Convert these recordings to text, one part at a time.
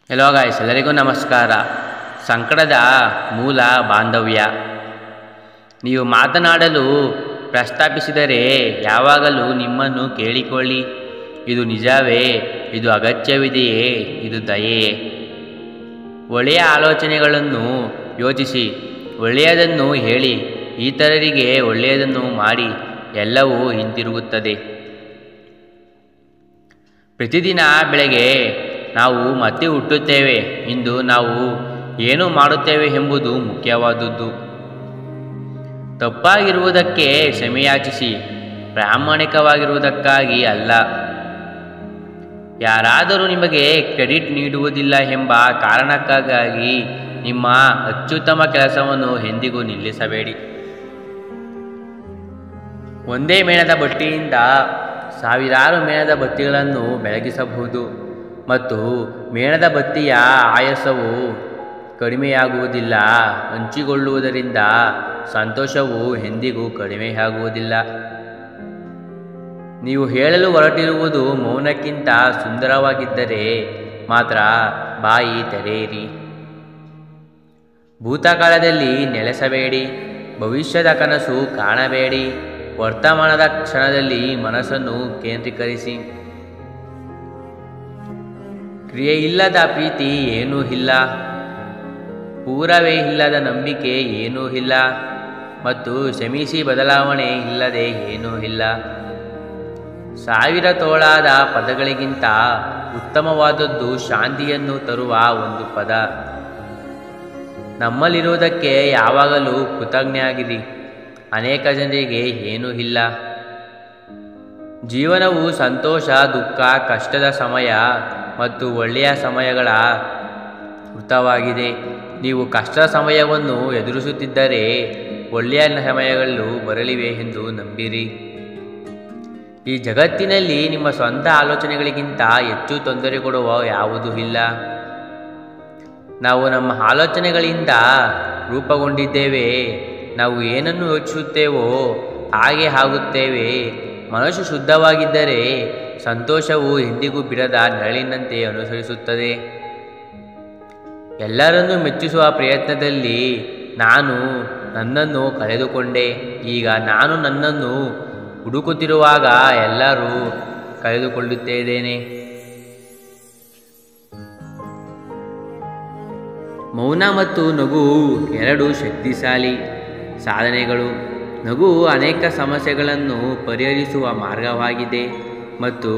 Hello guys, ಎಲ್ಲರಿಗೂ ನಮಸ್ಕಾರ. ಸಂಕಟದ ಮೂಲ ಬಾಂಧವ್ಯ. ನೀವು ಮಾತನಾಡಲು ಪ್ರಸ್ತಾಪಿಸಿದರೆ ಯಾವಾಗಲೂ ನಿಮ್ಮನ್ನು ಕೇಳಿಕೊಳ್ಳಿ. ಇದು ನಿಜವೇ? ಇದು ಅಗತ್ಯವಿದೆಯೇ? ಇದು ದಯೆಯೇ? ಒಳ್ಳೆಯ ಆಲೋಚನೆಗಳನ್ನು ಯೋಚಿಸಿ, ಒಳ್ಳೆಯದನ್ನು ಹೇಳಿ, ಇತರರಿಗೆ ಒಳ್ಳೆಯದನ್ನು ಮಾಡಿ, ಎಲ್ಲವೂ ಹಿಂತಿರುಗುತ್ತದೆ. ಪ್ರತಿದಿನ ಬೆಳಗ್ಗೆ ನಾವು ಮತ್ತೆ ಹುಟ್ಟುತ್ತೇವೆ. ಇಂದು ನಾವು ಏನು ಮಾಡುತ್ತೇವೆ ಎಂಬುದು ಮುಖ್ಯವಾದುದು. ತಪ್ಪಾಗಿರುವುದಕ್ಕೆ ಕ್ಷಮೆಯಾಚಿಸಿ, ಪ್ರಾಮಾಣಿಕವಾಗಿರುವುದಕ್ಕಾಗಿ ಅಲ್ಲ. ಯಾರಾದರೂ ನಿಮಗೆ ಕ್ರೆಡಿಟ್ ನೀಡುವುದಿಲ್ಲ ಎಂಬ ಕಾರಣಕ್ಕಾಗಿ ನಿಮ್ಮ ಅತ್ಯುತ್ತಮ ಕೆಲಸವನ್ನು ಎಂದಿಗೂ ನಿಲ್ಲಿಸಬೇಡಿ. ಒಂದೇ ಮೇಣದ ಬತ್ತಿಯಿಂದ ಸಾವಿರಾರು ಮೇಣದ ಬತ್ತಿಗಳನ್ನು ಬೆಳಗಿಸಬಹುದು, ಮತ್ತು ಮೇಣದ ಬತ್ತಿಯ ಆಯಾಸವು ಕಡಿಮೆಯಾಗುವುದಿಲ್ಲ. ಹಂಚಿಕೊಳ್ಳುವುದರಿಂದ ಸಂತೋಷವು ಎಂದಿಗೂ ಕಡಿಮೆಯಾಗುವುದಿಲ್ಲ. ನೀವು ಹೇಳಲು ಹೊರಟಿರುವುದು ಮೌನಕ್ಕಿಂತ ಸುಂದರವಾಗಿದ್ದರೆ ಮಾತ್ರ ಬಾಯಿ ತೆರೆಯಿರಿ. ಭೂತಕಾಲದಲ್ಲಿ ನೆಲೆಸಬೇಡಿ, ಭವಿಷ್ಯದ ಕನಸು ಕಾಣಬೇಡಿ. ವರ್ತಮಾನದ ಕ್ಷಣದಲ್ಲಿ ಮನಸ್ಸನ್ನು ಕೇಂದ್ರೀಕರಿಸಿ. ಕ್ರಿಯೆಯಿಲ್ಲದ ಪ್ರೀತಿ ಏನೂ ಇಲ್ಲ, ಪೂರವೇ ಇಲ್ಲದ ನಂಬಿಕೆ ಏನೂ ಇಲ್ಲ, ಮತ್ತು ಕ್ಷಮಿಸಿ ಬದಲಾವಣೆ ಇಲ್ಲದೆ ಏನೂ ಇಲ್ಲ. 1000 ತೋಳಾದ ಪದಗಳಿಗಿಂತ ಉತ್ತಮವಾದದ್ದು ಶಾಂತಿಯನ್ನು ತರುವ ಒಂದು ಪದ. ನಮ್ಮಲ್ಲಿರುವುದಕ್ಕೆ ಯಾವಾಗಲೂ ಕೃತಜ್ಞರಾಗಿರಿ. ಅನೇಕ ಜನರಿಗೆ ಏನೂ ಇಲ್ಲ. ಜೀವನವು ಸಂತೋಷ, ದುಃಖ, ಕಷ್ಟದ ಸಮಯ ಮತ್ತು ಒಳ್ಳೆಯ ಸಮಯಗಳ ವೃತ್ತವಾಗಿದೆ. ನೀವು ಕಷ್ಟದ ಸಮಯವನ್ನು ಎದುರಿಸುತ್ತಿದ್ದರೆ ಒಳ್ಳೆಯ ಸಮಯಗಳು ಬರಲಿವೆ ಎಂದು ನಂಬಿರಿ. ಈ ಜಗತ್ತಿನಲ್ಲಿ ನಿಮ್ಮ ಸ್ವಂತ ಆಲೋಚನೆಗಳಿಗಿಂತ ಹೆಚ್ಚು ತೊಂದರೆ ಕೊಡುವ ಯಾವುದೂ ಇಲ್ಲ. ನಾವು ನಮ್ಮ ಆಲೋಚನೆಗಳಿಂದ ರೂಪುಗೊಂಡಿದ್ದೇವೆ. ನಾವು ಏನನ್ನು ಯೋಚಿಸುತ್ತೇವೋ ಹಾಗೆ ಆಗುತ್ತೇವೆ. ಮನಸ್ಸು ಶುದ್ಧವಾಗಿದ್ದರೆ ಸಂತೋಷವು ಎಂದಿಗೂ ಬಿಡದ ನೆರಳಿನಂತೆ ಅನುಸರಿಸುತ್ತದೆ. ಎಲ್ಲರನ್ನೂ ಮೆಚ್ಚಿಸುವ ಪ್ರಯತ್ನದಲ್ಲಿ ನಾನು ನನ್ನನ್ನು ಕಳೆದುಕೊಂಡೆ. ಈಗ ನಾನು ನನ್ನನ್ನು ಹುಡುಕುತ್ತಿರುವಾಗ ಎಲ್ಲರೂ ಕಳೆದುಕೊಳ್ಳುತ್ತಿದ್ದೇನೆ. ಮೌನ ಮತ್ತು ನಗು ಎರಡು ಶಕ್ತಿಶಾಲಿ ಸಾಧನೆಗಳು. ನಗು ಅನೇಕ ಸಮಸ್ಯೆಗಳನ್ನು ಪರಿಹರಿಸುವ ಮಾರ್ಗವಾಗಿದೆ, ಮತ್ತು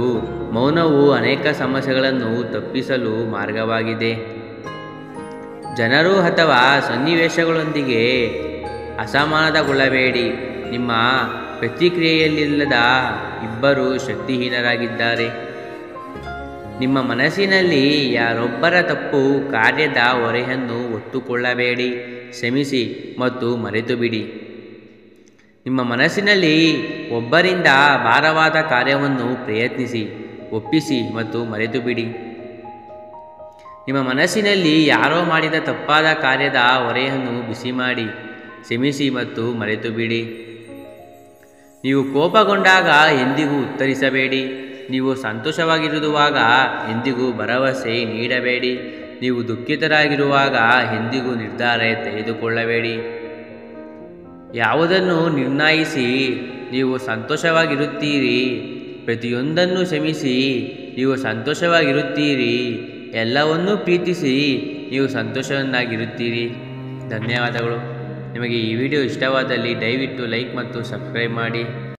ಮೌನವು ಅನೇಕ ಸಮಸ್ಯೆಗಳನ್ನು ತಪ್ಪಿಸಲು ಮಾರ್ಗವಾಗಿದೆ. ಜನರು ಅಥವಾ ಸನ್ನಿವೇಶಗಳೊಂದಿಗೆ ಅಸಮಾಧಾನಗೊಳ್ಳಬೇಡಿ. ನಿಮ್ಮ ಪ್ರತಿಕ್ರಿಯೆಯಲ್ಲಿಲ್ಲದ ಇಬ್ಬರು ಶಕ್ತಿಹೀನರಾಗಿದ್ದಾರೆ. ನಿಮ್ಮ ಮನಸ್ಸಿನಲ್ಲಿ ಯಾರೊಬ್ಬರ ತಪ್ಪು ಕಾರ್ಯದ ಹೊರೆಯನ್ನು ಹೊತ್ತುಕೊಳ್ಳಬೇಡಿ. ಕ್ಷಮಿಸಿ ಮತ್ತು ಮರೆತುಬಿಡಿ. ನಿಮ್ಮ ಮನಸ್ಸಿನಲ್ಲಿ ಒಬ್ಬರಿಂದ ಭಾರವಾದ ಕಾರ್ಯವನ್ನು ಪ್ರಯತ್ನಿಸಿ, ಒಪ್ಪಿಸಿ ಮತ್ತು ಮರೆತುಬಿಡಿ. ನಿಮ್ಮ ಮನಸ್ಸಿನಲ್ಲಿ ಯಾರೋ ಮಾಡಿದ ತಪ್ಪಾದ ಕಾರ್ಯದ ಹೊರೆಯನ್ನು ಬಿಸಿ ಮಾಡಿ, ಕ್ಷಮಿಸಿ ಮತ್ತು ಮರೆತುಬಿಡಿ. ನೀವು ಕೋಪಗೊಂಡಾಗ ಎಂದಿಗೂ ಉತ್ತರಿಸಬೇಡಿ. ನೀವು ಸಂತೋಷವಾಗಿರುವಾಗ ಎಂದಿಗೂ ಭರವಸೆ ನೀಡಬೇಡಿ. ನೀವು ದುಃಖಿತರಾಗಿರುವಾಗ ಎಂದಿಗೂ ನಿರ್ಧಾರ ತೆಗೆದುಕೊಳ್ಳಬೇಡಿ. ಯಾವುದನ್ನು ನಿರ್ಣಯಿಸಿ ನೀವು ಸಂತೋಷವಾಗಿರುತ್ತೀರಿ. ಪ್ರತಿಯೊಂದನ್ನು ಕ್ಷಮಿಸಿ, ನೀವು ಸಂತೋಷವಾಗಿರುತ್ತೀರಿ. ಎಲ್ಲವನ್ನೂ ಪ್ರೀತಿಸಿ, ನೀವು ಸಂತೋಷವನ್ನಾಗಿರುತ್ತೀರಿ. ಧನ್ಯವಾದಗಳು. ನಿಮಗೆ ಈ ವಿಡಿಯೋ ಇಷ್ಟವಾದಲ್ಲಿ ದಯವಿಟ್ಟು ಲೈಕ್ ಮತ್ತು ಸಬ್ಸ್ಕ್ರೈಬ್ ಮಾಡಿ.